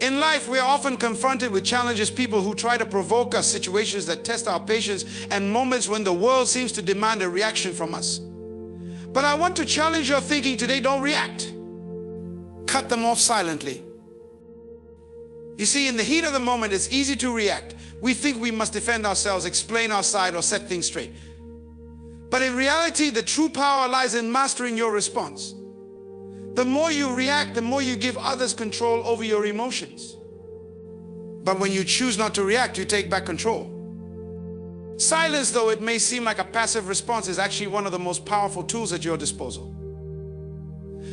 In life, we are often confronted with challenges, people who try to provoke us, situations that test our patience, and moments when the world seems to demand a reaction from us. But I want to challenge your thinking today. Don't react. Cut them off silently. You see, in the heat of the moment, it's easy to react. We think we must defend ourselves, explain our side, or set things straight. But in reality, the true power lies in mastering your response. The more you react, the more you give others control over your emotions. But when you choose not to react, you take back control. Silence, though it may seem like a passive response, is actually one of the most powerful tools at your disposal.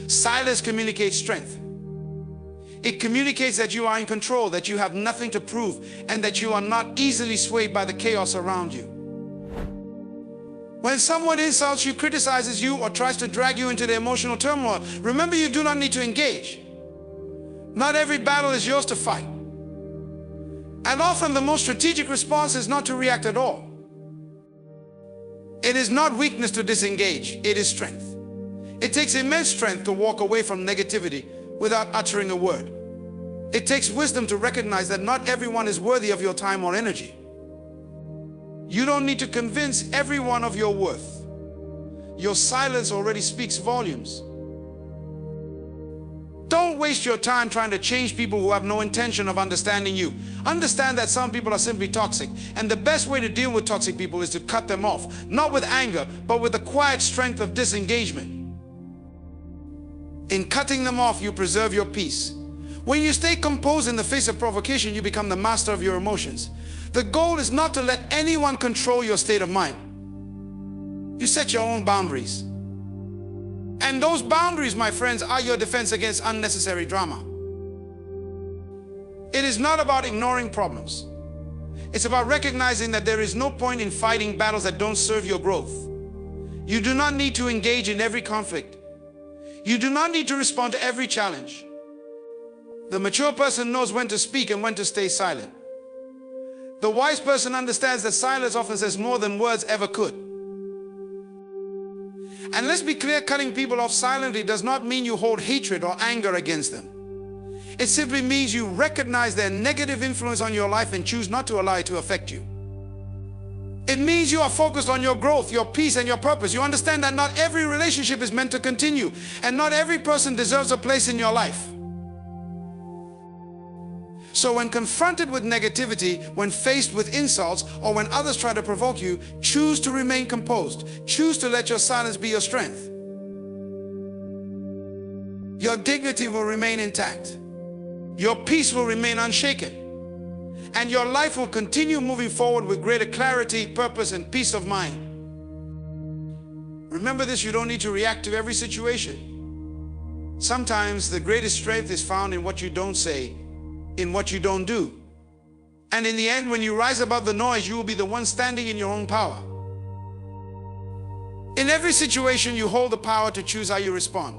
Silence communicates strength. It communicates that you are in control, that you have nothing to prove, and that you are not easily swayed by the chaos around you. When someone insults you, criticizes you, or tries to drag you into the emotional turmoil, remember, you do not need to engage. Not every battle is yours to fight. And often the most strategic response is not to react at all. It is not weakness to disengage, it is strength. It takes immense strength to walk away from negativity without uttering a word. It takes wisdom to recognize that not everyone is worthy of your time or energy. You don't need to convince everyone of your worth. Your silence already speaks volumes. Don't waste your time trying to change people who have no intention of understanding you. Understand that some people are simply toxic, and the best way to deal with toxic people is to cut them off, not with anger, but with the quiet strength of disengagement. In cutting them off, you preserve your peace. When you stay composed in the face of provocation, you become the master of your emotions. The goal is not to let anyone control your state of mind. You set your own boundaries. And those boundaries, my friends, are your defense against unnecessary drama. It is not about ignoring problems. It's about recognizing that there is no point in fighting battles that don't serve your growth. You do not need to engage in every conflict. You do not need to respond to every challenge. The mature person knows when to speak and when to stay silent. The wise person understands that silence often says more than words ever could. And let's be clear, cutting people off silently does not mean you hold hatred or anger against them. It simply means you recognize their negative influence on your life and choose not to allow it to affect you. It means you are focused on your growth, your peace, and your purpose. You understand that not every relationship is meant to continue, and not every person deserves a place in your life. So when confronted with negativity, when faced with insults, or when others try to provoke you, choose to remain composed. Choose to let your silence be your strength. Your dignity will remain intact. Your peace will remain unshaken. And your life will continue moving forward with greater clarity, purpose, and peace of mind. Remember this, you don't need to react to every situation. Sometimes the greatest strength is found in what you don't say, in what you don't do. And in the end, when you rise above the noise, you will be the one standing in your own power. In every situation, you hold the power to choose how you respond.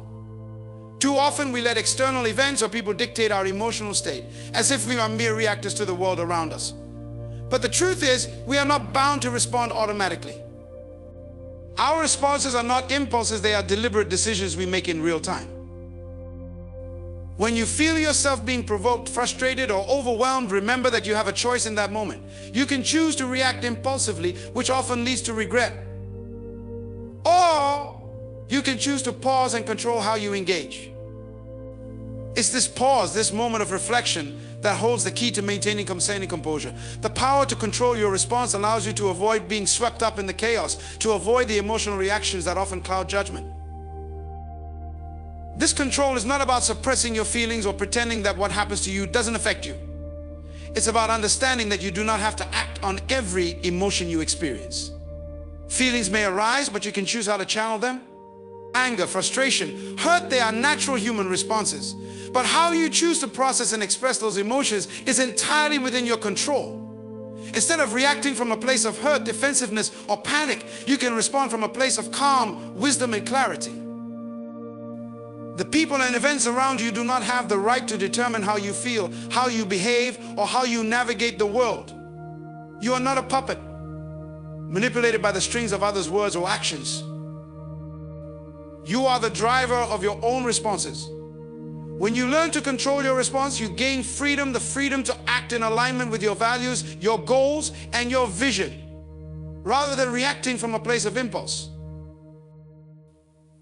Too often, we let external events or people dictate our emotional state, as if we are mere reactors to the world around us. But the truth is, we are not bound to respond automatically. Our responses are not impulses, they are deliberate decisions we make in real time. When you feel yourself being provoked, frustrated, or overwhelmed, remember that you have a choice in that moment. You can choose to react impulsively, which often leads to regret. Or you can choose to pause and control how you engage. It's this pause, this moment of reflection, that holds the key to maintaining composure. The power to control your response allows you to avoid being swept up in the chaos, to avoid the emotional reactions that often cloud judgment. This control is not about suppressing your feelings or pretending that what happens to you doesn't affect you. It's about understanding that you do not have to act on every emotion you experience. Feelings may arise, but you can choose how to channel them. Anger, frustration, hurt, they are natural human responses. But how you choose to process and express those emotions is entirely within your control. Instead of reacting from a place of hurt, defensiveness, or panic, you can respond from a place of calm, wisdom, and clarity. The people and events around you do not have the right to determine how you feel, how you behave, or how you navigate the world. You are not a puppet, manipulated by the strings of others' words or actions. You are the driver of your own responses. When you learn to control your response, you gain freedom, the freedom to act in alignment with your values, your goals, and your vision, rather than reacting from a place of impulse.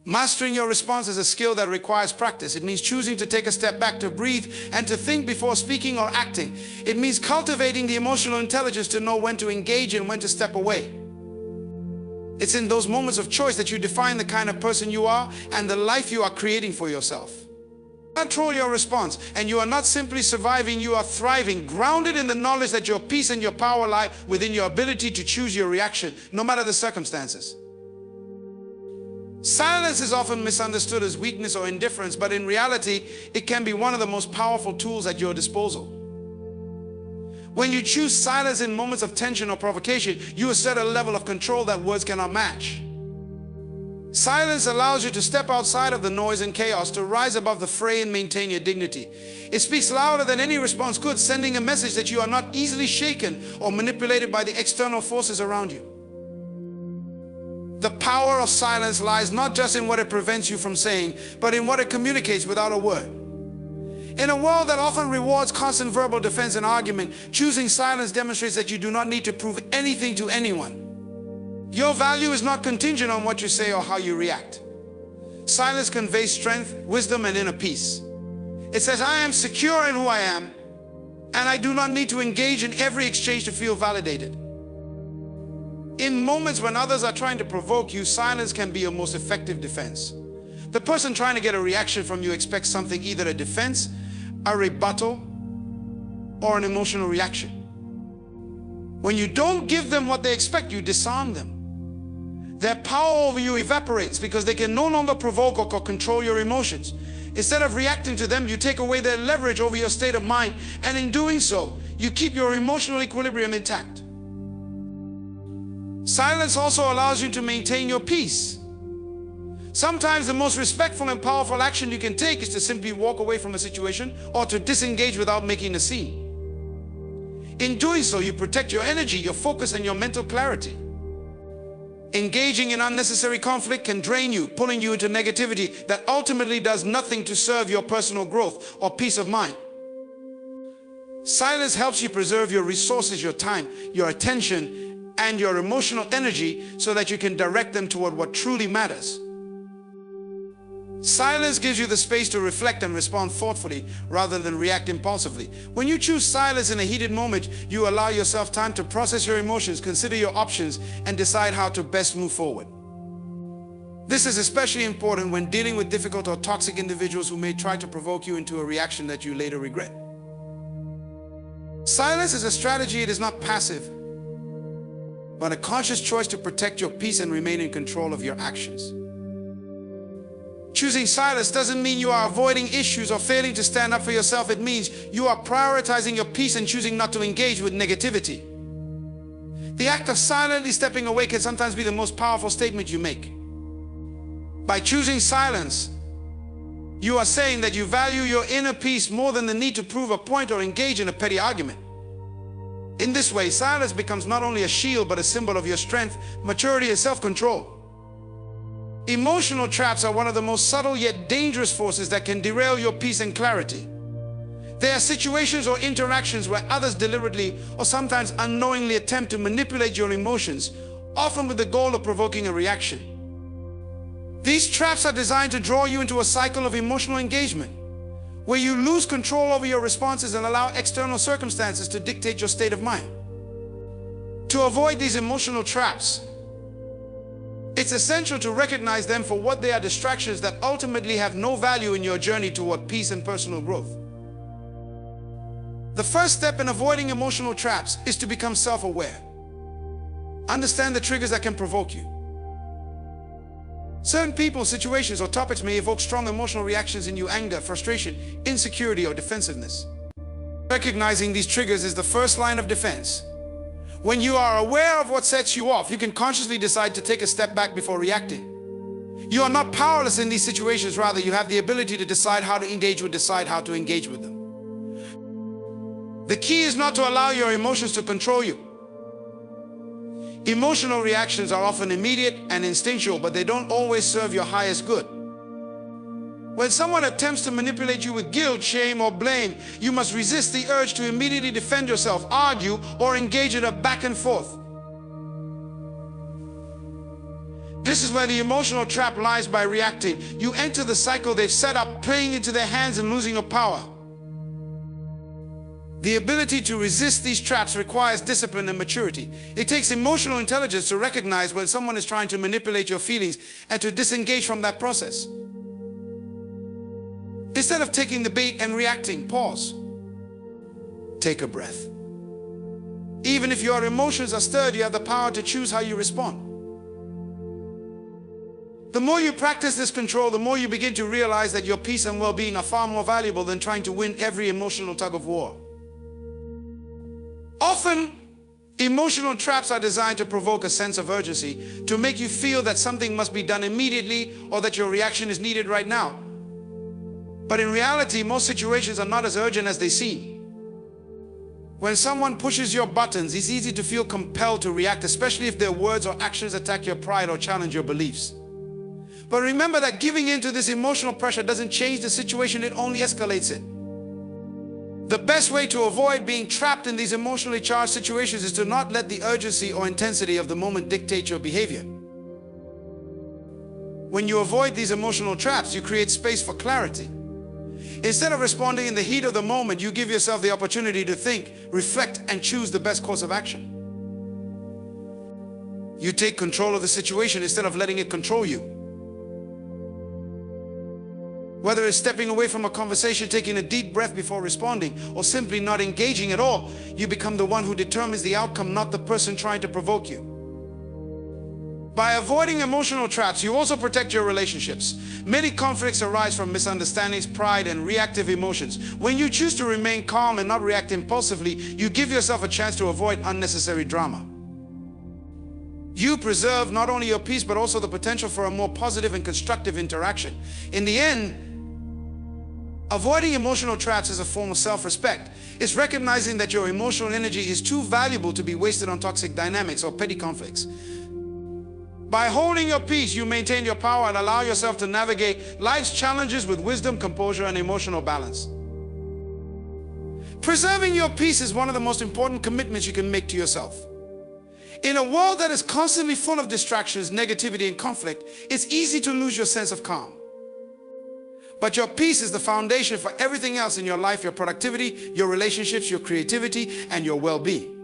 Mastering your response is a skill that requires practice. It means choosing to take a step back, to breathe, and to think before speaking or acting. It means cultivating the emotional intelligence to know when to engage and when to step away. It's in those moments of choice that you define the kind of person you are and the life you are creating for yourself. Control your response, and you are not simply surviving, you are thriving, grounded in the knowledge that your peace and your power lie within your ability to choose your reaction, no matter the circumstances. Silence is often misunderstood as weakness or indifference, but in reality, it can be one of the most powerful tools at your disposal. When you choose silence in moments of tension or provocation, you assert a level of control that words cannot match. Silence allows you to step outside of the noise and chaos, to rise above the fray and maintain your dignity. It speaks louder than any response could, sending a message that you are not easily shaken or manipulated by the external forces around you. The power of silence lies not just in what it prevents you from saying, but in what it communicates without a word. In a world that often rewards constant verbal defense and argument, choosing silence demonstrates that you do not need to prove anything to anyone. Your value is not contingent on what you say or how you react. Silence conveys strength, wisdom, and inner peace. It says, I am secure in who I am, and I do not need to engage in every exchange to feel validated. In moments when others are trying to provoke you, silence can be your most effective defense. The person trying to get a reaction from you expects something, either a defense, a rebuttal, or an emotional reaction. When you don't give them what they expect, you disarm them. Their power over you evaporates because they can no longer provoke or control your emotions. Instead of reacting to them, you take away their leverage over your state of mind, and in doing so, you keep your emotional equilibrium intact. Silence also allows you to maintain your peace. Sometimes the most respectful and powerful action you can take is to simply walk away from a situation or to disengage without making a scene. In doing so, you protect your energy, your focus, and your mental clarity. Engaging in unnecessary conflict can drain you, pulling you into negativity that ultimately does nothing to serve your personal growth or peace of mind. Silence helps you preserve your resources, your time, your attention, and your emotional energy so that you can direct them toward what truly matters. Silence gives you the space to reflect and respond thoughtfully rather than react impulsively. When you choose silence in a heated moment, you allow yourself time to process your emotions, consider your options, and decide how to best move forward. This is especially important when dealing with difficult or toxic individuals who may try to provoke you into a reaction that you later regret. Silence is a strategy. It is not passive, but a conscious choice to protect your peace and remain in control of your actions. Choosing silence doesn't mean you are avoiding issues or failing to stand up for yourself. It means you are prioritizing your peace and choosing not to engage with negativity. The act of silently stepping away can sometimes be the most powerful statement you make. By choosing silence, you are saying that you value your inner peace more than the need to prove a point or engage in a petty argument. In this way, silence becomes not only a shield but a symbol of your strength, maturity, and self-control. Emotional traps are one of the most subtle yet dangerous forces that can derail your peace and clarity. They are situations or interactions where others deliberately or sometimes unknowingly attempt to manipulate your emotions, often with the goal of provoking a reaction. These traps are designed to draw you into a cycle of emotional engagement, where you lose control over your responses and allow external circumstances to dictate your state of mind. To avoid these emotional traps, it's essential to recognize them for what they are: distractions that ultimately have no value in your journey toward peace and personal growth. The first step in avoiding emotional traps is to become self-aware. Understand the triggers that can provoke you. Certain people, situations, or topics may evoke strong emotional reactions in you: anger, frustration, insecurity, or defensiveness. Recognizing these triggers is the first line of defense. When you are aware of what sets you off, you can consciously decide to take a step back before reacting. You are not powerless in these situations. Rather, you have the ability to decide how to engage with them. The key is not to allow your emotions to control you. Emotional reactions are often immediate and instinctual, but they don't always serve your highest good. When someone attempts to manipulate you with guilt, shame, or blame, you must resist the urge to immediately defend yourself, argue, or engage in a back and forth. This is where the emotional trap lies. By reacting, you enter the cycle they've set up, playing into their hands and losing your power. The ability to resist these traps requires discipline and maturity. It takes emotional intelligence to recognize when someone is trying to manipulate your feelings and to disengage from that process. Instead of taking the bait and reacting, pause. Take a breath. Even if your emotions are stirred, you have the power to choose how you respond. The more you practice this control, the more you begin to realize that your peace and well-being are far more valuable than trying to win every emotional tug of war. Often, emotional traps are designed to provoke a sense of urgency, to make you feel that something must be done immediately or that your reaction is needed right now. But in reality, most situations are not as urgent as they seem. When someone pushes your buttons, it's easy to feel compelled to react, especially if their words or actions attack your pride or challenge your beliefs. But remember that giving in to this emotional pressure doesn't change the situation, it only escalates it. The best way to avoid being trapped in these emotionally charged situations is to not let the urgency or intensity of the moment dictate your behavior. When you avoid these emotional traps, you create space for clarity. Instead of responding in the heat of the moment, you give yourself the opportunity to think, reflect, and choose the best course of action. You take control of the situation instead of letting it control you. Whether it's stepping away from a conversation, taking a deep breath before responding, or simply not engaging at all, you become the one who determines the outcome, not the person trying to provoke you. By avoiding emotional traps, you also protect your relationships. Many conflicts arise from misunderstandings, pride, and reactive emotions. When you choose to remain calm and not react impulsively, you give yourself a chance to avoid unnecessary drama. You preserve not only your peace, but also the potential for a more positive and constructive interaction. In the end, avoiding emotional traps is a form of self-respect. It's recognizing that your emotional energy is too valuable to be wasted on toxic dynamics or petty conflicts. By holding your peace, you maintain your power and allow yourself to navigate life's challenges with wisdom, composure, and emotional balance. Preserving your peace is one of the most important commitments you can make to yourself. In a world that is constantly full of distractions, negativity, and conflict, it's easy to lose your sense of calm. But your peace is the foundation for everything else in your life: your productivity, your relationships, your creativity, and your well-being.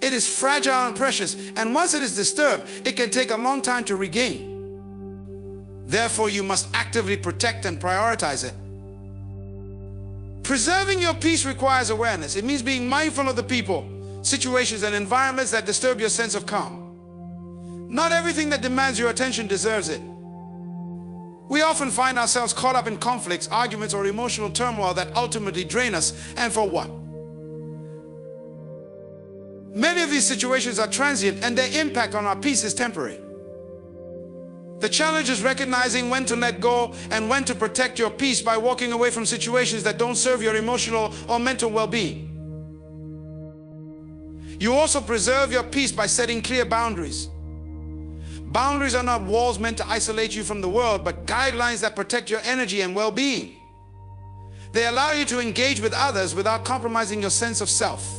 It is fragile and precious, and once it is disturbed, it can take a long time to regain. Therefore, you must actively protect and prioritize it. Preserving your peace requires awareness. It means being mindful of the people, situations, and environments that disturb your sense of calm. Not everything that demands your attention deserves it. We often find ourselves caught up in conflicts, arguments, or emotional turmoil that ultimately drain us. And for what? Many of these situations are transient, and their impact on our peace is temporary. The challenge is recognizing when to let go and when to protect your peace by walking away from situations that don't serve your emotional or mental well-being. You also preserve your peace by setting clear boundaries. Boundaries are not walls meant to isolate you from the world, but guidelines that protect your energy and well-being. They allow you to engage with others without compromising your sense of self.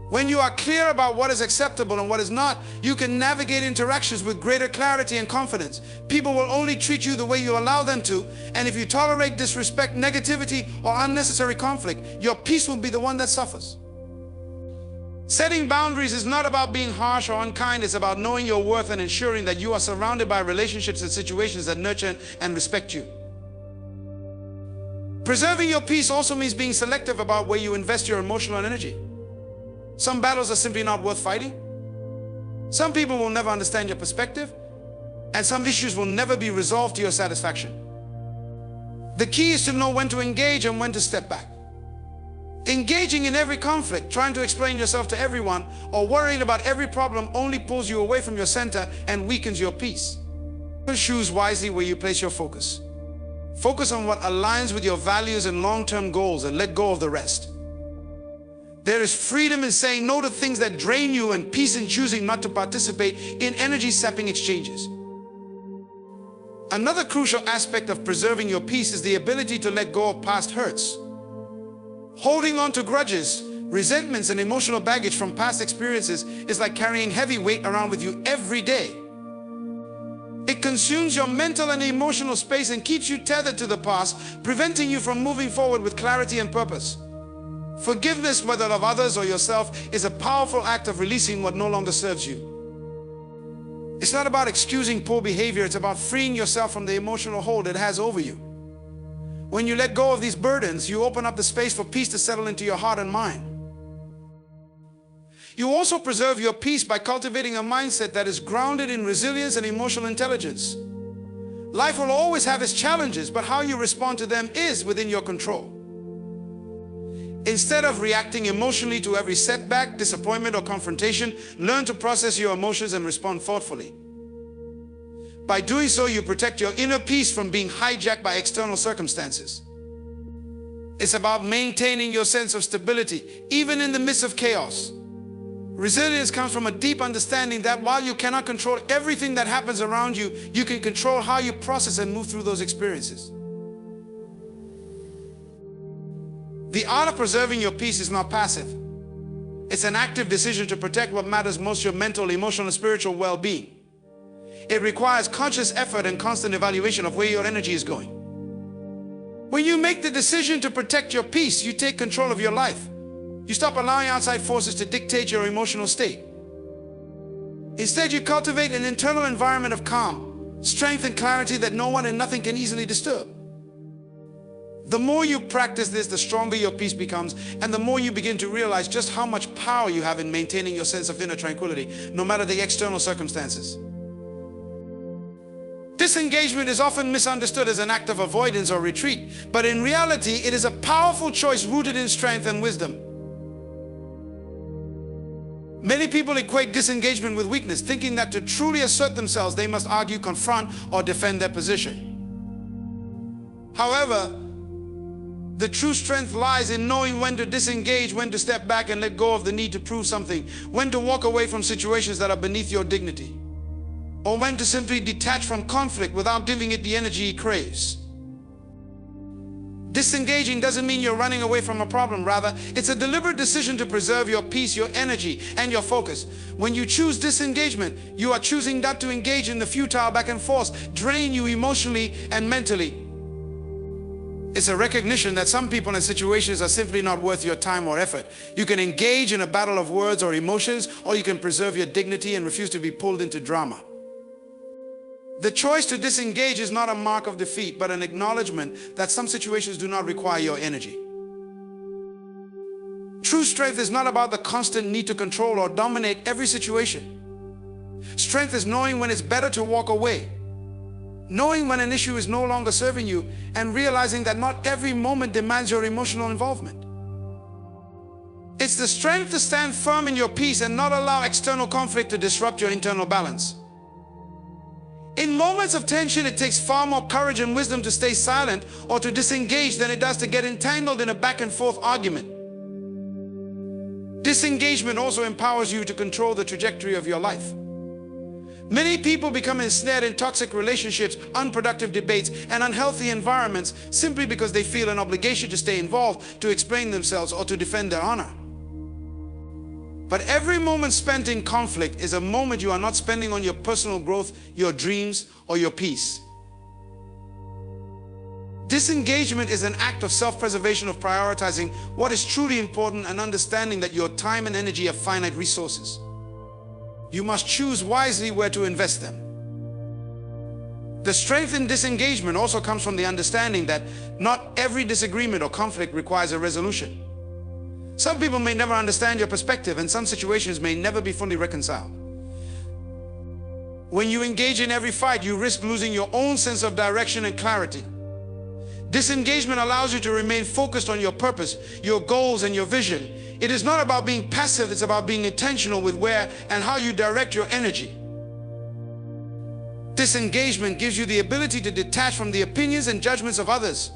When you are clear about what is acceptable and what is not, you can navigate interactions with greater clarity and confidence. People will only treat you the way you allow them to, and if you tolerate disrespect, negativity, or unnecessary conflict, your peace will be the one that suffers. Setting boundaries is not about being harsh or unkind. It's about knowing your worth and ensuring that you are surrounded by relationships and situations that nurture and respect you. Preserving your peace also means being selective about where you invest your emotional energy. Some battles are simply not worth fighting. Some people will never understand your perspective, and some issues will never be resolved to your satisfaction. The key is to know when to engage and when to step back. Engaging in every conflict, trying to explain yourself to everyone, or worrying about every problem only pulls you away from your center and weakens your peace. Choose wisely where you place your focus. Focus on what aligns with your values and long-term goals, and let go of the rest. There is freedom in saying no to things that drain you, and peace in choosing not to participate in energy-sapping exchanges. Another crucial aspect of preserving your peace is the ability to let go of past hurts. Holding on to grudges, resentments, and emotional baggage from past experiences is like carrying heavy weight around with you every day. It consumes your mental and emotional space and keeps you tethered to the past, preventing you from moving forward with clarity and purpose. Forgiveness, whether of others or yourself, is a powerful act of releasing what no longer serves you. It's not about excusing poor behavior, it's about freeing yourself from the emotional hold it has over you. When you let go of these burdens, you open up the space for peace to settle into your heart and mind. You also preserve your peace by cultivating a mindset that is grounded in resilience and emotional intelligence. Life will always have its challenges, but how you respond to them is within your control. Instead of reacting emotionally to every setback, disappointment, or confrontation, learn to process your emotions and respond thoughtfully. By doing so, you protect your inner peace from being hijacked by external circumstances. It's about maintaining your sense of stability, even in the midst of chaos. Resilience comes from a deep understanding that while you cannot control everything that happens around you, you can control how you process and move through those experiences. The art of preserving your peace is not passive. It's an active decision to protect what matters most, your mental, emotional, and spiritual well-being. It requires conscious effort and constant evaluation of where your energy is going. When you make the decision to protect your peace, you take control of your life. You stop allowing outside forces to dictate your emotional state. Instead, you cultivate an internal environment of calm, strength, and clarity that no one and nothing can easily disturb. The more you practice this, the stronger your peace becomes, and the more you begin to realize just how much power you have in maintaining your sense of inner tranquility, no matter the external circumstances. Disengagement is often misunderstood as an act of avoidance or retreat, but in reality, it is a powerful choice rooted in strength and wisdom. Many people equate disengagement with weakness, thinking that to truly assert themselves, they must argue, confront, or defend their position. However, the true strength lies in knowing when to disengage, when to step back and let go of the need to prove something, when to walk away from situations that are beneath your dignity, or when to simply detach from conflict without giving it the energy it craves. Disengaging doesn't mean you're running away from a problem. Rather, it's a deliberate decision to preserve your peace, your energy, and your focus. When you choose disengagement, you are choosing not to engage in the futile back and forth, drain you emotionally and mentally. It's a recognition that some people and situations are simply not worth your time or effort. You can engage in a battle of words or emotions, or you can preserve your dignity and refuse to be pulled into drama. The choice to disengage is not a mark of defeat, but an acknowledgement that some situations do not require your energy. True strength is not about the constant need to control or dominate every situation. Strength is knowing when it's better to walk away, knowing when an issue is no longer serving you, and realizing that not every moment demands your emotional involvement. It's the strength to stand firm in your peace and not allow external conflict to disrupt your internal balance. In moments of tension, it takes far more courage and wisdom to stay silent or to disengage than it does to get entangled in a back and forth argument. Disengagement also empowers you to control the trajectory of your life. Many people become ensnared in toxic relationships, unproductive debates, and unhealthy environments simply because they feel an obligation to stay involved, to explain themselves, or to defend their honor. But every moment spent in conflict is a moment you are not spending on your personal growth, your dreams, or your peace. Disengagement is an act of self-preservation, of prioritizing what is truly important and understanding that your time and energy are finite resources. You must choose wisely where to invest them. The strength in disengagement also comes from the understanding that not every disagreement or conflict requires a resolution. Some people may never understand your perspective, and some situations may never be fully reconciled. When you engage in every fight, you risk losing your own sense of direction and clarity. Disengagement allows you to remain focused on your purpose, your goals, and your vision. It is not about being passive, it's about being intentional with where and how you direct your energy. Disengagement gives you the ability to detach from the opinions and judgments of others.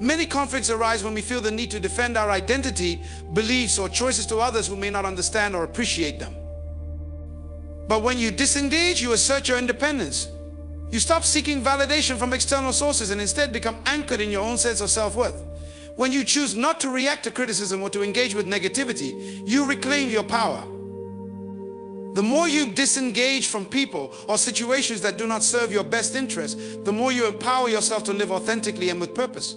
Many conflicts arise when we feel the need to defend our identity, beliefs, or choices to others who may not understand or appreciate them. But when you disengage, you assert your independence. You stop seeking validation from external sources and instead become anchored in your own sense of self-worth. When you choose not to react to criticism or to engage with negativity, you reclaim your power. The more you disengage from people or situations that do not serve your best interest, the more you empower yourself to live authentically and with purpose.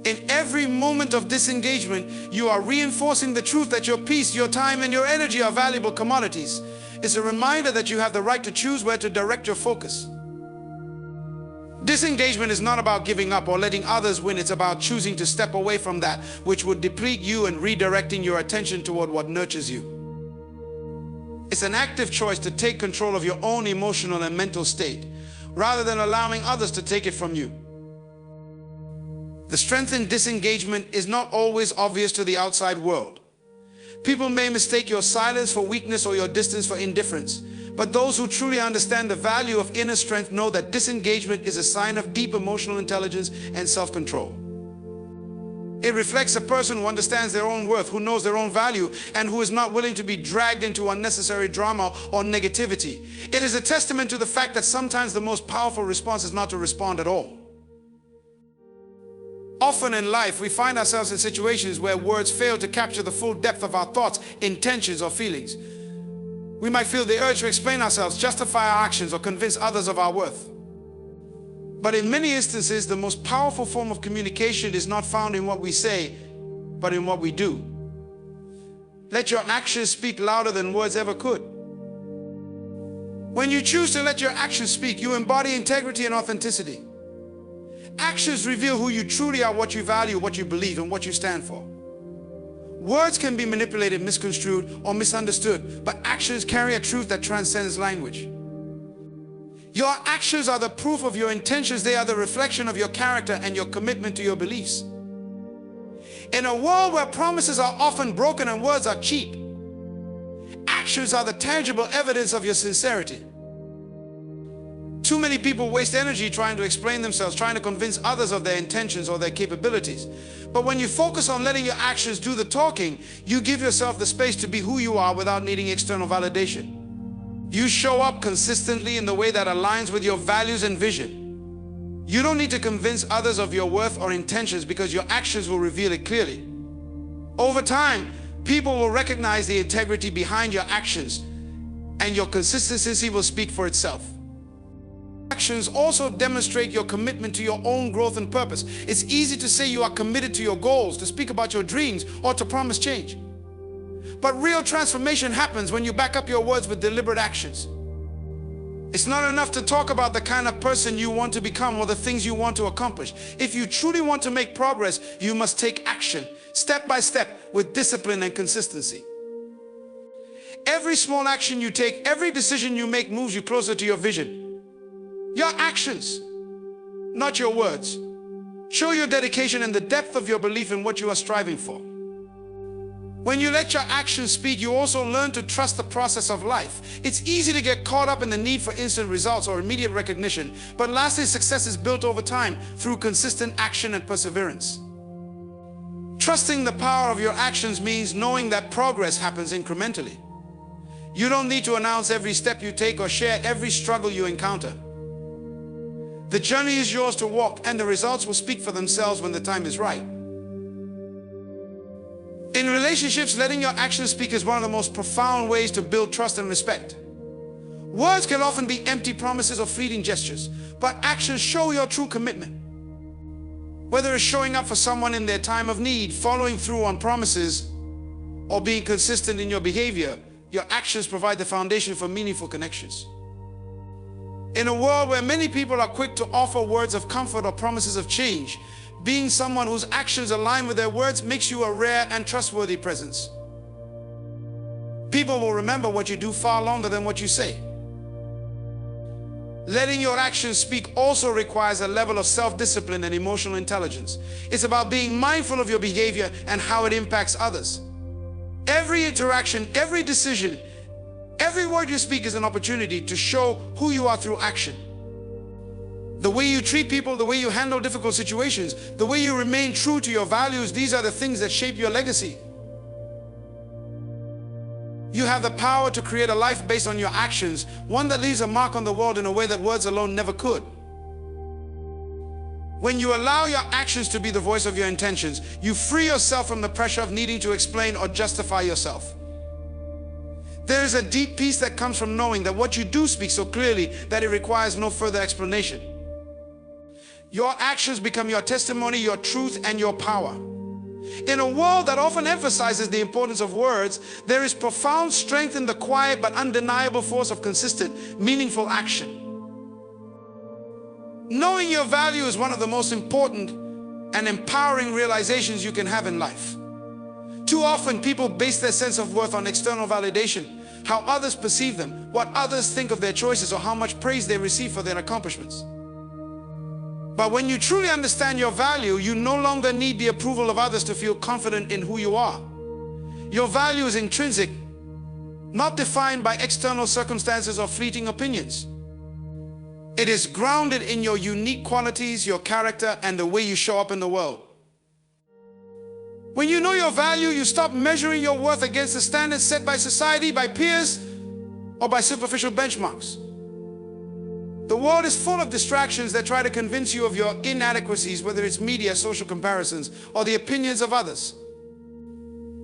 In every moment of disengagement, you are reinforcing the truth that your peace, your time, and your energy are valuable commodities. It's a reminder that you have the right to choose where to direct your focus. Disengagement is not about giving up or letting others win. It's about choosing to step away from that which would deplete you and redirecting your attention toward what nurtures you. It's an active choice to take control of your own emotional and mental state, rather than allowing others to take it from you. The strength in disengagement is not always obvious to the outside world. People may mistake your silence for weakness or your distance for indifference, but those who truly understand the value of inner strength know that disengagement is a sign of deep emotional intelligence and self-control. It reflects a person who understands their own worth, who knows their own value, and who is not willing to be dragged into unnecessary drama or negativity. It is a testament to the fact that sometimes the most powerful response is not to respond at all. Often in life, we find ourselves in situations where words fail to capture the full depth of our thoughts, intentions, or feelings. We might feel the urge to explain ourselves, justify our actions, or convince others of our worth. But in many instances, the most powerful form of communication is not found in what we say, but in what we do. Let your actions speak louder than words ever could. When you choose to let your actions speak, you embody integrity and authenticity. Actions reveal who you truly are, what you value, what you believe, and what you stand for. Words can be manipulated, misconstrued, or misunderstood, but actions carry a truth that transcends language. Your actions are the proof of your intentions. They are the reflection of your character and your commitment to your beliefs. In a world where promises are often broken and words are cheap, actions are the tangible evidence of your sincerity. Too many people waste energy trying to explain themselves, trying to convince others of their intentions or their capabilities. But when you focus on letting your actions do the talking, you give yourself the space to be who you are without needing external validation. You show up consistently in the way that aligns with your values and vision. You don't need to convince others of your worth or intentions, because your actions will reveal it clearly. Over time, people will recognize the integrity behind your actions, and your consistency will speak for itself. Actions also demonstrate your commitment to your own growth and purpose. It's easy to say you are committed to your goals, to speak about your dreams, or to promise change. But real transformation happens when you back up your words with deliberate actions. It's not enough to talk about the kind of person you want to become or the things you want to accomplish. If you truly want to make progress, you must take action, step by step, with discipline and consistency. Every small action you take, every decision you make moves you closer to your vision. Your actions, not your words, show your dedication and the depth of your belief in what you are striving for. When you let your actions speak, you also learn to trust the process of life. It's easy to get caught up in the need for instant results or immediate recognition, but lasting success is built over time through consistent action and perseverance. Trusting the power of your actions means knowing that progress happens incrementally. You don't need to announce every step you take or share every struggle you encounter. The journey is yours to walk, and the results will speak for themselves when the time is right. In relationships, letting your actions speak is one of the most profound ways to build trust and respect. Words can often be empty promises or fleeting gestures, but actions show your true commitment. Whether it's showing up for someone in their time of need, following through on promises, or being consistent in your behavior, your actions provide the foundation for meaningful connections. In a world where many people are quick to offer words of comfort or promises of change, being someone whose actions align with their words makes you a rare and trustworthy presence. People will remember what you do far longer than what you say. Letting your actions speak also requires a level of self-discipline and emotional intelligence. It's about being mindful of your behavior and how it impacts others. Every interaction, every decision, every word you speak is an opportunity to show who you are through action. The way you treat people, the way you handle difficult situations, the way you remain true to your values, these are the things that shape your legacy. You have the power to create a life based on your actions, one that leaves a mark on the world in a way that words alone never could. When you allow your actions to be the voice of your intentions, you free yourself from the pressure of needing to explain or justify yourself. There is a deep peace that comes from knowing that what you do speaks so clearly that it requires no further explanation. Your actions become your testimony, your truth, and your power. In a world that often emphasizes the importance of words, there is profound strength in the quiet but undeniable force of consistent, meaningful action. Knowing your value is one of the most important and empowering realizations you can have in life. Too often, people base their sense of worth on external validation, how others perceive them, what others think of their choices, or how much praise they receive for their accomplishments. But when you truly understand your value, you no longer need the approval of others to feel confident in who you are. Your value is intrinsic, not defined by external circumstances or fleeting opinions. It is grounded in your unique qualities, your character, and the way you show up in the world. When you know your value, you stop measuring your worth against the standards set by society, by peers, or by superficial benchmarks. The world is full of distractions that try to convince you of your inadequacies, whether it's media, social comparisons, or the opinions of others.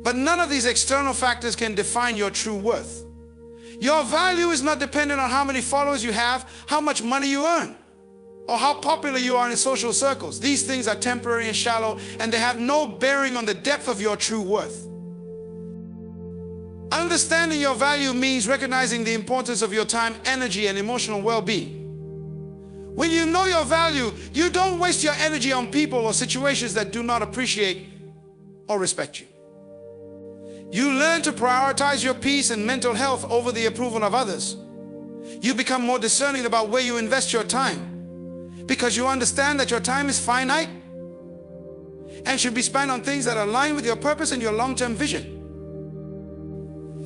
But none of these external factors can define your true worth. Your value is not dependent on how many followers you have, how much money you earn, or how popular you are in social circles. These things are temporary and shallow, and they have no bearing on the depth of your true worth. Understanding your value means recognizing the importance of your time, energy, and emotional well-being. When you know your value, you don't waste your energy on people or situations that do not appreciate or respect you. You learn to prioritize your peace and mental health over the approval of others. You become more discerning about where you invest your time, because you understand that your time is finite and should be spent on things that align with your purpose and your long-term vision.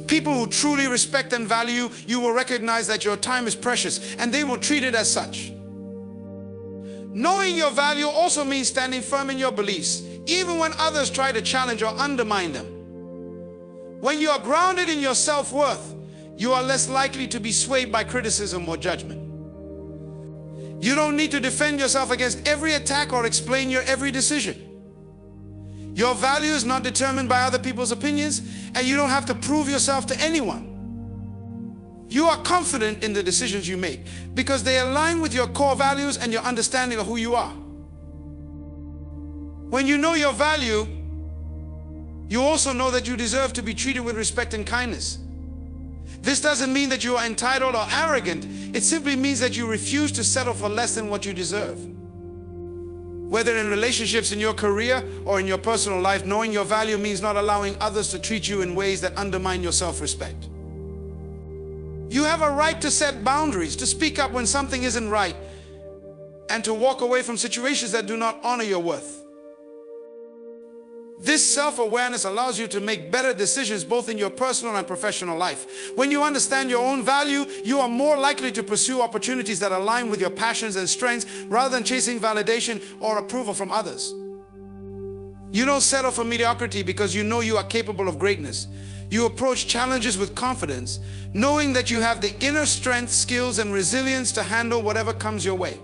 People who truly respect and value you will recognize that your time is precious, and they will treat it as such. Knowing your value also means standing firm in your beliefs, even when others try to challenge or undermine them. When you are grounded in your self-worth, you are less likely to be swayed by criticism or judgment. You don't need to defend yourself against every attack or explain your every decision. Your value is not determined by other people's opinions, and you don't have to prove yourself to anyone. You are confident in the decisions you make because they align with your core values and your understanding of who you are. When you know your value, you also know that you deserve to be treated with respect and kindness. This doesn't mean that you are entitled or arrogant. It simply means that you refuse to settle for less than what you deserve. Whether in relationships, in your career, or in your personal life, knowing your value means not allowing others to treat you in ways that undermine your self-respect. You have a right to set boundaries, to speak up when something isn't right, and to walk away from situations that do not honor your worth. This self-awareness allows you to make better decisions both in your personal and professional life. When you understand your own value, you are more likely to pursue opportunities that align with your passions and strengths rather than chasing validation or approval from others. You don't settle for mediocrity because you know you are capable of greatness. You approach challenges with confidence, knowing that you have the inner strength, skills, and resilience to handle whatever comes your way.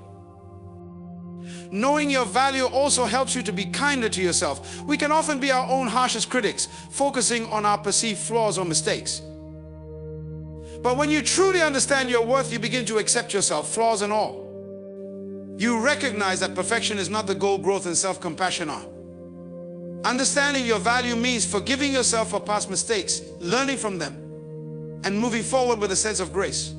Knowing your value also helps you to be kinder to yourself. We can often be our own harshest critics, focusing on our perceived flaws or mistakes. But when you truly understand your worth, you begin to accept yourself, flaws and all. You recognize that perfection is not the goal, growth and self-compassion are. Understanding your value means forgiving yourself for past mistakes, learning from them, and moving forward with a sense of grace.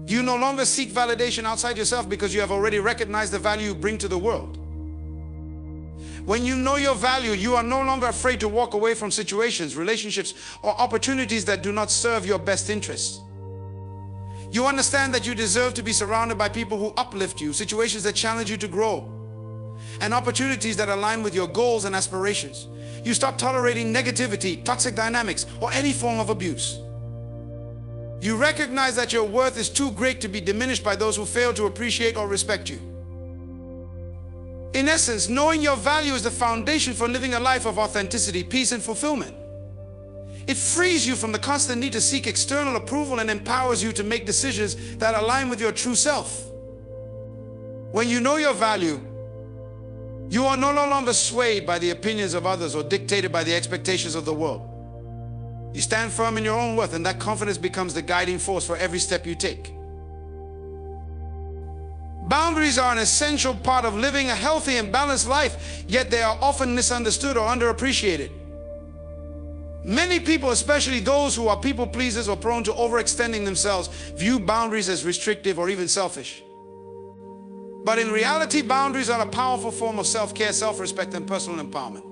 You no longer seek validation outside yourself because you have already recognized the value you bring to the world. When you know your value, you are no longer afraid to walk away from situations, relationships, or opportunities that do not serve your best interests. You understand that you deserve to be surrounded by people who uplift you, situations that challenge you to grow, and opportunities that align with your goals and aspirations. You stop tolerating negativity, toxic dynamics, or any form of abuse. You recognize that your worth is too great to be diminished by those who fail to appreciate or respect you. In essence, knowing your value is the foundation for living a life of authenticity, peace, and fulfillment. It frees you from the constant need to seek external approval and empowers you to make decisions that align with your true self. When you know your value, you are no longer swayed by the opinions of others or dictated by the expectations of the world. You stand firm in your own worth, and that confidence becomes the guiding force for every step you take. Boundaries are an essential part of living a healthy and balanced life, yet they are often misunderstood or underappreciated. Many people, especially those who are people pleasers or prone to overextending themselves, view boundaries as restrictive or even selfish. But in reality, boundaries are a powerful form of self-care, self-respect, and personal empowerment.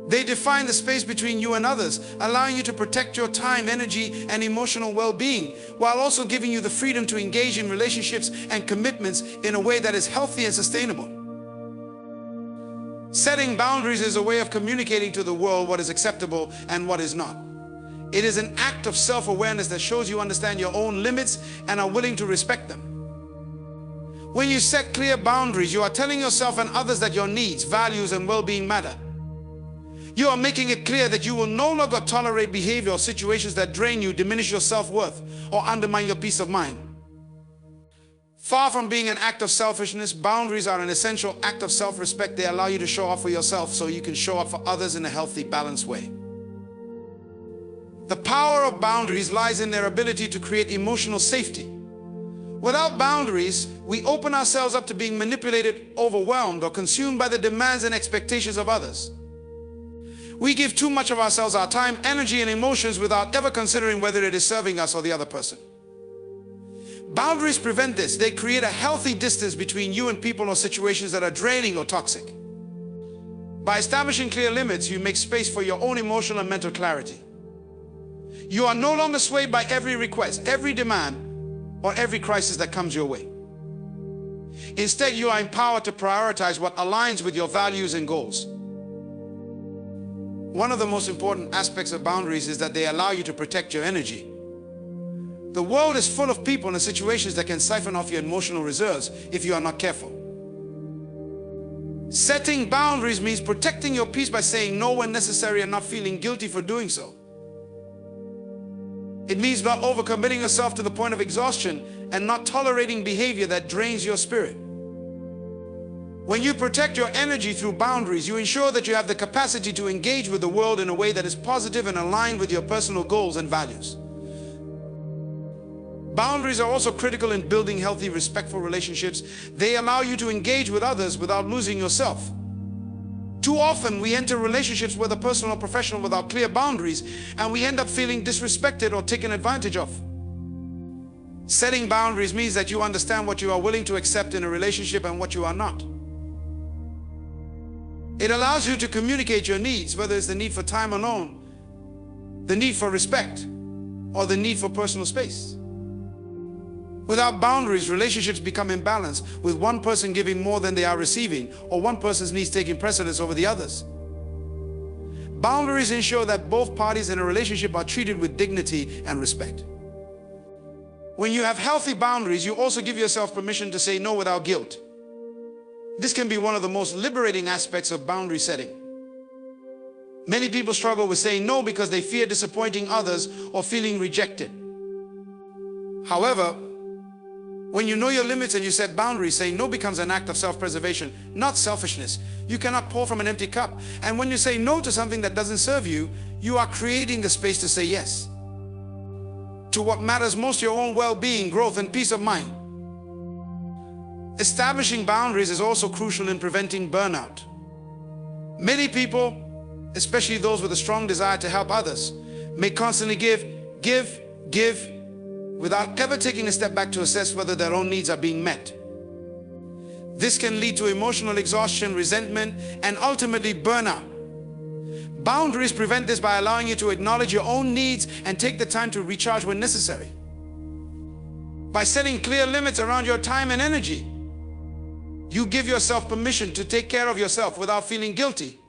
They define the space between you and others, allowing you to protect your time, energy, and emotional well-being, while also giving you the freedom to engage in relationships and commitments in a way that is healthy and sustainable. Setting boundaries is a way of communicating to the world what is acceptable and what is not. It is an act of self-awareness that shows you understand your own limits and are willing to respect them. When you set clear boundaries, you are telling yourself and others that your needs, values, and well-being matter. You are making it clear that you will no longer tolerate behavior or situations that drain you, diminish your self-worth, or undermine your peace of mind. Far from being an act of selfishness, boundaries are an essential act of self-respect. They allow you to show up for yourself so you can show up for others in a healthy, balanced way. The power of boundaries lies in their ability to create emotional safety. Without boundaries, we open ourselves up to being manipulated, overwhelmed, or consumed by the demands and expectations of others. We give too much of ourselves, our time, energy, and emotions without ever considering whether it is serving us or the other person. Boundaries prevent this. They create a healthy distance between you and people or situations that are draining or toxic. By establishing clear limits, you make space for your own emotional and mental clarity. You are no longer swayed by every request, every demand, or every crisis that comes your way. Instead, you are empowered to prioritize what aligns with your values and goals. One of the most important aspects of boundaries is that they allow you to protect your energy. The world is full of people and situations that can siphon off your emotional reserves if you are not careful. Setting boundaries means protecting your peace by saying no when necessary and not feeling guilty for doing so. It means not overcommitting yourself to the point of exhaustion and not tolerating behavior that drains your spirit. When you protect your energy through boundaries, you ensure that you have the capacity to engage with the world in a way that is positive and aligned with your personal goals and values. Boundaries are also critical in building healthy, respectful relationships. They allow you to engage with others without losing yourself. Too often, we enter relationships, whether personal or professional, without clear boundaries, and we end up feeling disrespected or taken advantage of. Setting boundaries means that you understand what you are willing to accept in a relationship and what you are not. It allows you to communicate your needs, whether it's the need for time alone, the need for respect, or the need for personal space. Without boundaries, relationships become imbalanced, with one person giving more than they are receiving, or one person's needs taking precedence over the others. Boundaries ensure that both parties in a relationship are treated with dignity and respect. When you have healthy boundaries, you also give yourself permission to say no without guilt. This can be one of the most liberating aspects of boundary setting. Many people struggle with saying no because they fear disappointing others or feeling rejected. However, when you know your limits and you set boundaries, saying no becomes an act of self-preservation, not selfishness. You cannot pour from an empty cup. And when you say no to something that doesn't serve you, you are creating the space to say yes to what matters most, your own well-being, growth, and peace of mind. Establishing boundaries is also crucial in preventing burnout. Many people, especially those with a strong desire to help others, may constantly give, without ever taking a step back to assess whether their own needs are being met. This can lead to emotional exhaustion, resentment, and ultimately burnout. Boundaries prevent this by allowing you to acknowledge your own needs and take the time to recharge when necessary. By setting clear limits around your time and energy, you give yourself permission to take care of yourself without feeling guilty.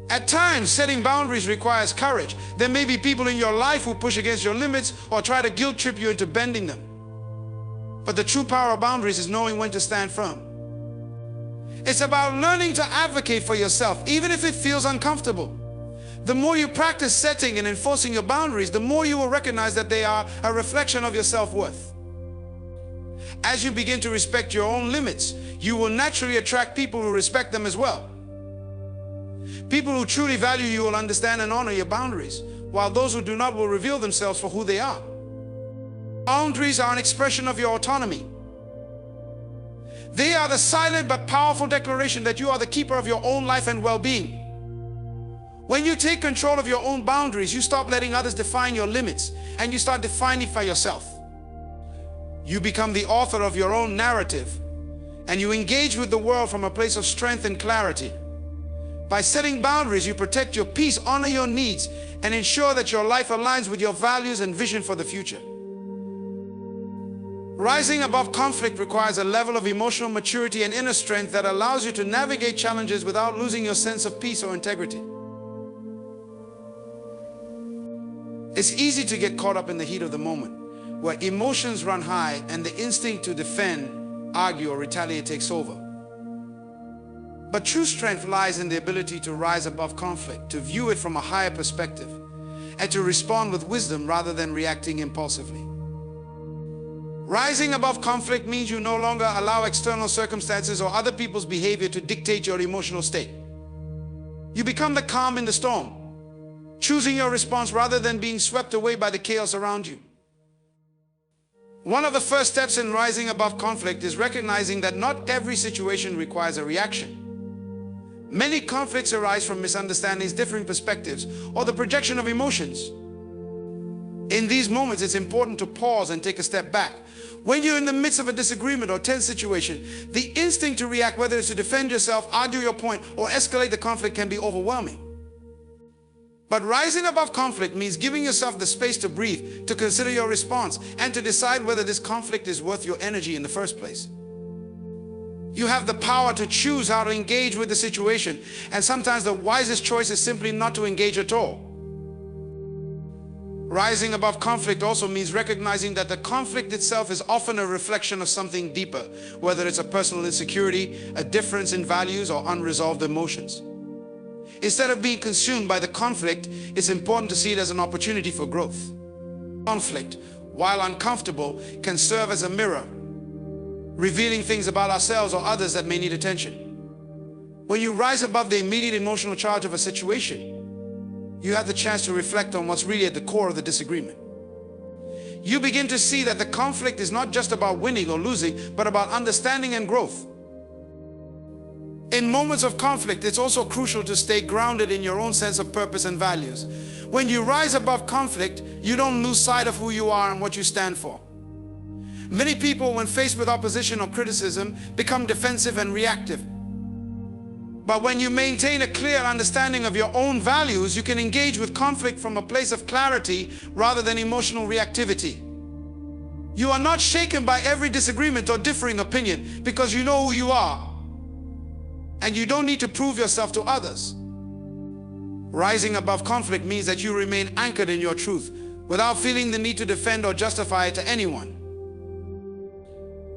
At times, setting boundaries requires courage. There may be people in your life who push against your limits or try to guilt trip you into bending them. But the true power of boundaries is knowing when to stand firm. It's about learning to advocate for yourself, even if it feels uncomfortable. The more you practice setting and enforcing your boundaries, the more you will recognize that they are a reflection of your self-worth. As you begin to respect your own limits, you will naturally attract people who respect them as well. People who truly value you will understand and honor your boundaries, while those who do not will reveal themselves for who they are. Boundaries are an expression of your autonomy. They are the silent but powerful declaration that you are the keeper of your own life and well-being. When you take control of your own boundaries, you stop letting others define your limits, and you start defining for yourself. You become the author of your own narrative, and you engage with the world from a place of strength and clarity. By setting boundaries, you protect your peace, honor your needs, and ensure that your life aligns with your values and vision for the future. Rising above conflict requires a level of emotional maturity and inner strength that allows you to navigate challenges without losing your sense of peace or integrity. It's easy to get caught up in the heat of the moment, where emotions run high and the instinct to defend, argue, or retaliate takes over. But true strength lies in the ability to rise above conflict, to view it from a higher perspective, and to respond with wisdom rather than reacting impulsively. Rising above conflict means you no longer allow external circumstances or other people's behavior to dictate your emotional state. You become the calm in the storm, choosing your response rather than being swept away by the chaos around you. One of the first steps in rising above conflict is recognizing that not every situation requires a reaction. Many conflicts arise from misunderstandings, differing perspectives, or the projection of emotions. In these moments, it's important to pause and take a step back. When you're in the midst of a disagreement or tense situation, the instinct to react, whether it's to defend yourself, argue your point, or escalate the conflict, can be overwhelming. But rising above conflict means giving yourself the space to breathe, to consider your response, and to decide whether this conflict is worth your energy in the first place. You have the power to choose how to engage with the situation, and sometimes the wisest choice is simply not to engage at all. Rising above conflict also means recognizing that the conflict itself is often a reflection of something deeper, whether it's a personal insecurity, a difference in values, or unresolved emotions. Instead of being consumed by the conflict, it's important to see it as an opportunity for growth. Conflict, while uncomfortable, can serve as a mirror, revealing things about ourselves or others that may need attention. When you rise above the immediate emotional charge of a situation, you have the chance to reflect on what's really at the core of the disagreement. You begin to see that the conflict is not just about winning or losing, but about understanding and growth. In moments of conflict, it's also crucial to stay grounded in your own sense of purpose and values. When you rise above conflict, you don't lose sight of who you are and what you stand for. Many people, when faced with opposition or criticism, become defensive and reactive. But when you maintain a clear understanding of your own values, you can engage with conflict from a place of clarity rather than emotional reactivity. You are not shaken by every disagreement or differing opinion because you know who you are, and you don't need to prove yourself to others. Rising above conflict means that you remain anchored in your truth without feeling the need to defend or justify it to anyone.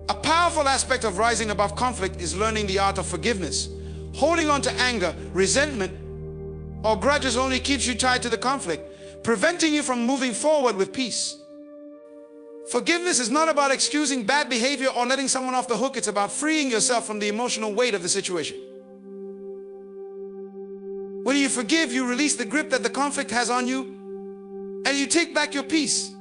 A powerful aspect of rising above conflict is learning the art of forgiveness. Holding on to anger, resentment, or grudges only keeps you tied to the conflict, preventing you from moving forward with peace. Forgiveness is not about excusing bad behavior or letting someone off the hook. It's about freeing yourself from the emotional weight of the situation. When you forgive, you release the grip that the conflict has on you, and you take back your peace.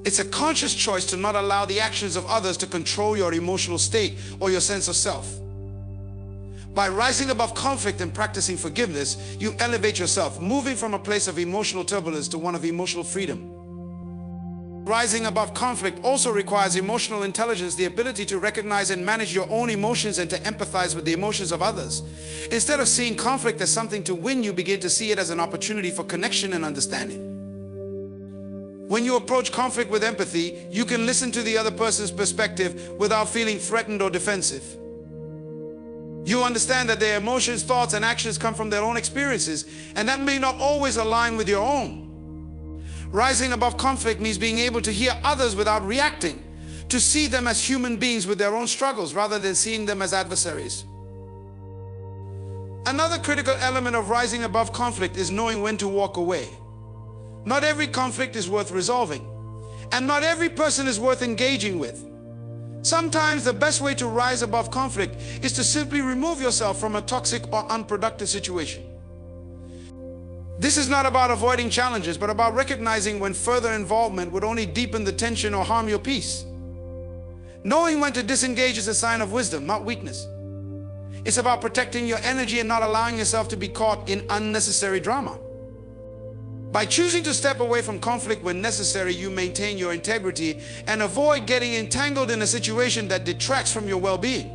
It's a conscious choice to not allow the actions of others to control your emotional state or your sense of self. By rising above conflict and practicing forgiveness, you elevate yourself, moving from a place of emotional turbulence to one of emotional freedom. Rising above conflict also requires emotional intelligence, the ability to recognize and manage your own emotions and to empathize with the emotions of others. Instead of seeing conflict as something to win, you begin to see it as an opportunity for connection and understanding. When you approach conflict with empathy, you can listen to the other person's perspective without feeling threatened or defensive. You understand that their emotions, thoughts, and actions come from their own experiences, and that may not always align with your own. Rising above conflict means being able to hear others without reacting, to see them as human beings with their own struggles rather than seeing them as adversaries. Another critical element of rising above conflict is knowing when to walk away. Not every conflict is worth resolving, and not every person is worth engaging with. Sometimes the best way to rise above conflict is to simply remove yourself from a toxic or unproductive situation. This is not about avoiding challenges, but about recognizing when further involvement would only deepen the tension or harm your peace. Knowing when to disengage is a sign of wisdom, not weakness. It's about protecting your energy and not allowing yourself to be caught in unnecessary drama. By choosing to step away from conflict when necessary, you maintain your integrity and avoid getting entangled in a situation that detracts from your well-being.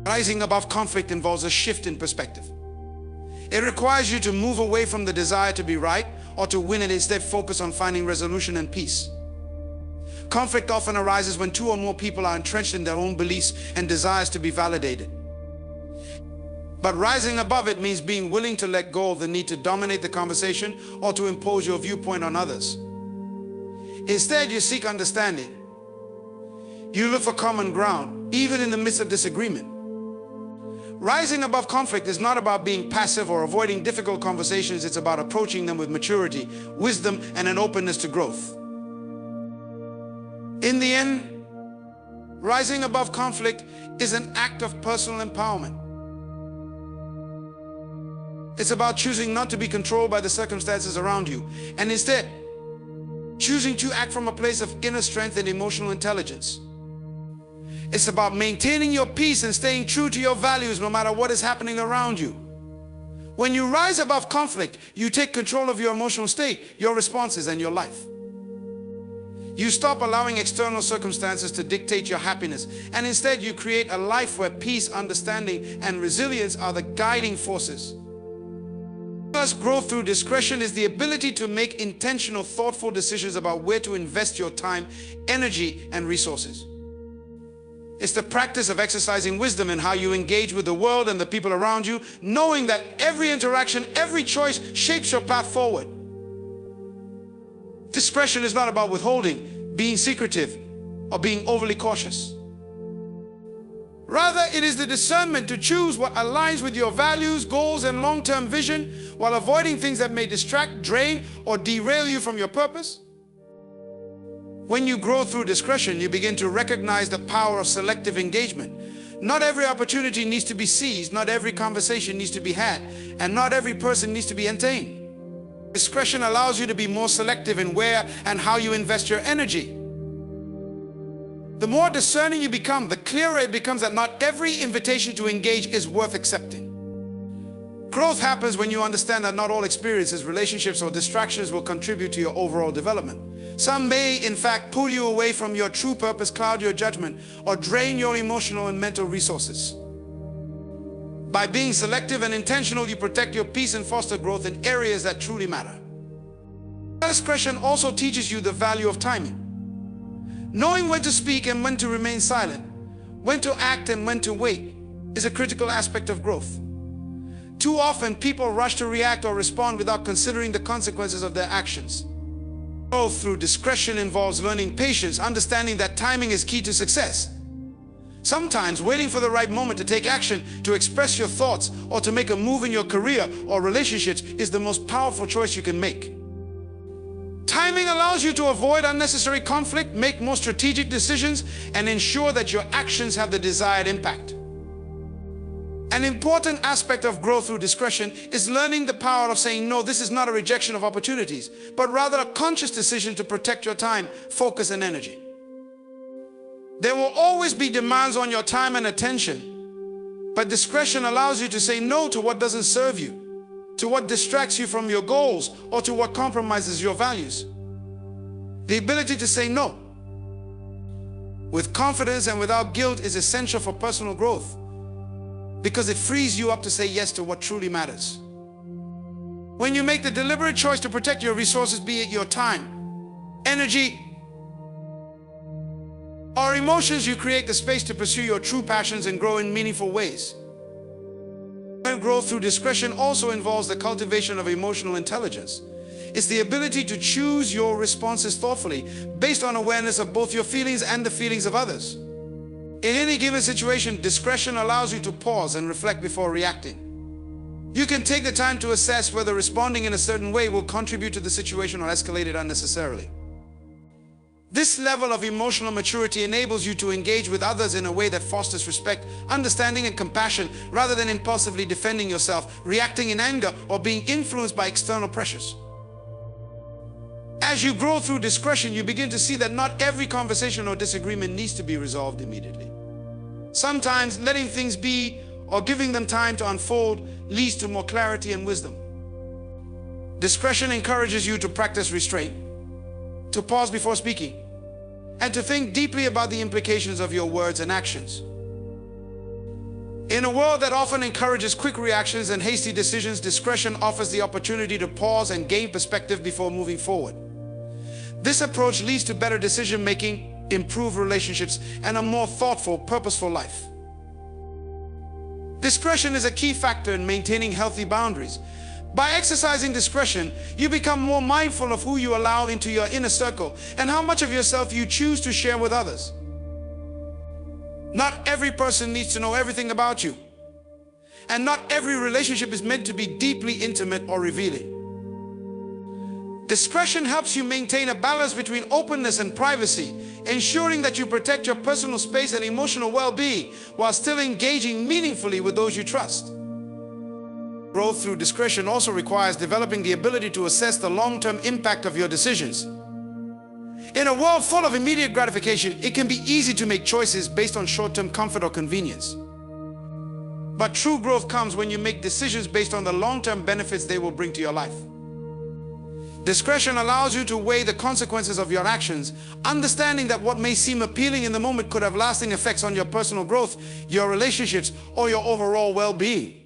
Rising above conflict involves a shift in perspective. It requires you to move away from the desire to be right or to win and instead focus on finding resolution and peace. Conflict often arises when two or more people are entrenched in their own beliefs and desires to be validated. But rising above it means being willing to let go of the need to dominate the conversation or to impose your viewpoint on others. Instead, you seek understanding. You look for common ground, even in the midst of disagreement. Rising above conflict is not about being passive or avoiding difficult conversations. It's about approaching them with maturity, wisdom, and an openness to growth. In the end, rising above conflict is an act of personal empowerment. It's about choosing not to be controlled by the circumstances around you, and instead, choosing to act from a place of inner strength and emotional intelligence. It's about maintaining your peace and staying true to your values no matter what is happening around you. When you rise above conflict, you take control of your emotional state, your responses, and your life. You stop allowing external circumstances to dictate your happiness, and instead you create a life where peace, understanding, and resilience are the guiding forces. Growth through discretion is the ability to make intentional, thoughtful decisions about where to invest your time, energy, and resources. It's the practice of exercising wisdom in how you engage with the world and the people around you, knowing that every interaction, every choice shapes your path forward. Discretion is not about withholding, being secretive, or being overly cautious. Rather, it is the discernment to choose what aligns with your values, goals, and long-term vision while avoiding things that may distract, drain, or derail you from your purpose. When you grow through discretion, you begin to recognize the power of selective engagement. Not every opportunity needs to be seized, not every conversation needs to be had, and not every person needs to be entertained. Discretion allows you to be more selective in where and how you invest your energy. The more discerning you become, the clearer it becomes that not every invitation to engage is worth accepting. Growth happens when you understand that not all experiences, relationships, or distractions will contribute to your overall development. Some may, in fact, pull you away from your true purpose, cloud your judgment, or drain your emotional and mental resources. By being selective and intentional, you protect your peace and foster growth in areas that truly matter. Discretion also teaches you the value of timing. Knowing when to speak and when to remain silent, when to act and when to wait, is a critical aspect of growth. Too often, people rush to react or respond without considering the consequences of their actions. Growth through discretion involves learning patience, understanding that timing is key to success. Sometimes waiting for the right moment to take action, to express your thoughts, or to make a move in your career or relationships is the most powerful choice you can make. Timing allows you to avoid unnecessary conflict, make more strategic decisions, and ensure that your actions have the desired impact. An important aspect of growth through discretion is learning the power of saying no. This is not a rejection of opportunities, but rather a conscious decision to protect your time, focus, and energy. There will always be demands on your time and attention, but discretion allows you to say no to what doesn't serve you, to what distracts you from your goals, or to what compromises your values. The ability to say no with confidence and without guilt is essential for personal growth, because it frees you up to say yes to what truly matters. When you make the deliberate choice to protect your resources, be it your time, energy, or emotions, you create the space to pursue your true passions and grow in meaningful ways. Growth through discretion also involves the cultivation of emotional intelligence. It's the ability to choose your responses thoughtfully, based on awareness of both your feelings and the feelings of others. In any given situation, discretion allows you to pause and reflect before reacting. You can take the time to assess whether responding in a certain way will contribute to the situation or escalate it unnecessarily. This level of emotional maturity enables you to engage with others in a way that fosters respect, understanding, and compassion, rather than impulsively defending yourself, reacting in anger, or being influenced by external pressures. As you grow through discretion, you begin to see that not every conversation or disagreement needs to be resolved immediately. Sometimes letting things be or giving them time to unfold leads to more clarity and wisdom. Discretion encourages you to practice restraint, to pause before speaking, and to think deeply about the implications of your words and actions. In a world that often encourages quick reactions and hasty decisions, discretion offers the opportunity to pause and gain perspective before moving forward. This approach leads to better decision-making, improved relationships, and a more thoughtful, purposeful life. Discretion is a key factor in maintaining healthy boundaries. By exercising discretion, you become more mindful of who you allow into your inner circle and how much of yourself you choose to share with others. Not every person needs to know everything about you, and not every relationship is meant to be deeply intimate or revealing. Discretion helps you maintain a balance between openness and privacy, ensuring that you protect your personal space and emotional well-being while still engaging meaningfully with those you trust. Growth through discretion also requires developing the ability to assess the long-term impact of your decisions. In a world full of immediate gratification, it can be easy to make choices based on short-term comfort or convenience. But true growth comes when you make decisions based on the long-term benefits they will bring to your life. Discretion allows you to weigh the consequences of your actions, understanding that what may seem appealing in the moment could have lasting effects on your personal growth, your relationships, or your overall well-being.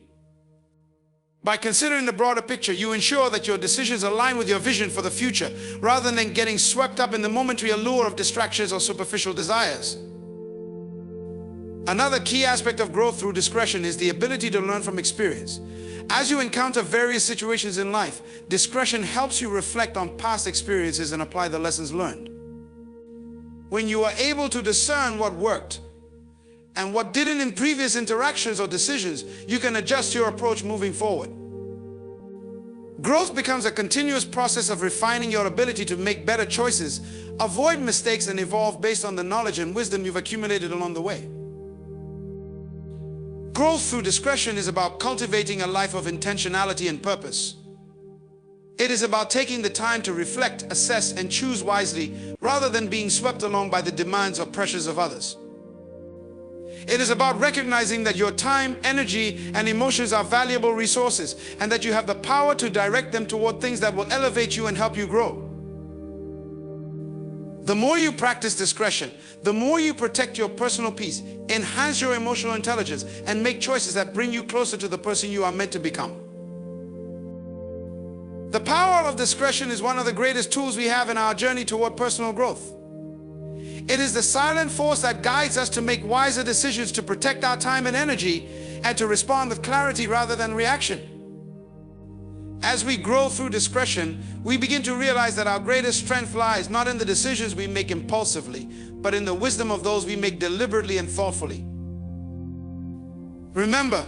By considering the broader picture, you ensure that your decisions align with your vision for the future, rather than getting swept up in the momentary allure of distractions or superficial desires. Another key aspect of growth through discretion is the ability to learn from experience. As you encounter various situations in life, discretion helps you reflect on past experiences and apply the lessons learned. When you are able to discern what worked and what didn't in previous interactions or decisions, you can adjust your approach moving forward. Growth becomes a continuous process of refining your ability to make better choices, avoid mistakes, and evolve based on the knowledge and wisdom you've accumulated along the way. Growth through discretion is about cultivating a life of intentionality and purpose. It is about taking the time to reflect, assess, and choose wisely, rather than being swept along by the demands or pressures of others. It is about recognizing that your time, energy, and emotions are valuable resources, and that you have the power to direct them toward things that will elevate you and help you grow. The more you practice discretion, the more you protect your personal peace, enhance your emotional intelligence, and make choices that bring you closer to the person you are meant to become. The power of discretion is one of the greatest tools we have in our journey toward personal growth. It is the silent force that guides us to make wiser decisions, to protect our time and energy, and to respond with clarity rather than reaction. As we grow through discretion, we begin to realize that our greatest strength lies not in the decisions we make impulsively, but in the wisdom of those we make deliberately and thoughtfully. Remember,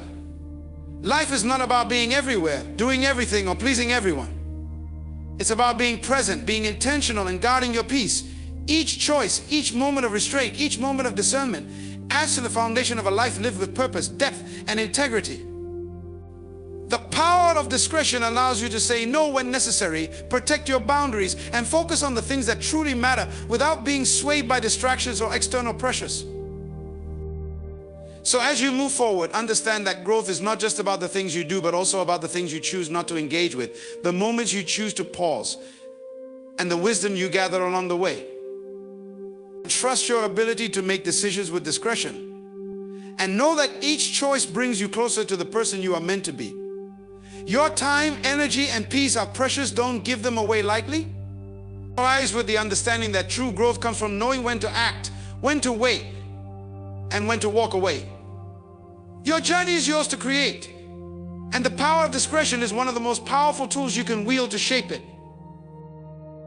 life is not about being everywhere, doing everything, or pleasing everyone. It's about being present, being intentional, and guarding your peace. Each choice, each moment of restraint, each moment of discernment adds to the foundation of a life lived with purpose, depth, and integrity. The power of discretion allows you to say no when necessary, protect your boundaries, and focus on the things that truly matter without being swayed by distractions or external pressures. So as you move forward, understand that growth is not just about the things you do, but also about the things you choose not to engage with, the moments you choose to pause, and the wisdom you gather along the way. Trust your ability to make decisions with discretion, and know that each choice brings you closer to the person you are meant to be. Your time, energy, and peace are precious. Don't give them away lightly. Rise with the understanding that true growth comes from knowing when to act, when to wait, and when to walk away. Your journey is yours to create, and the power of discretion is one of the most powerful tools you can wield to shape it.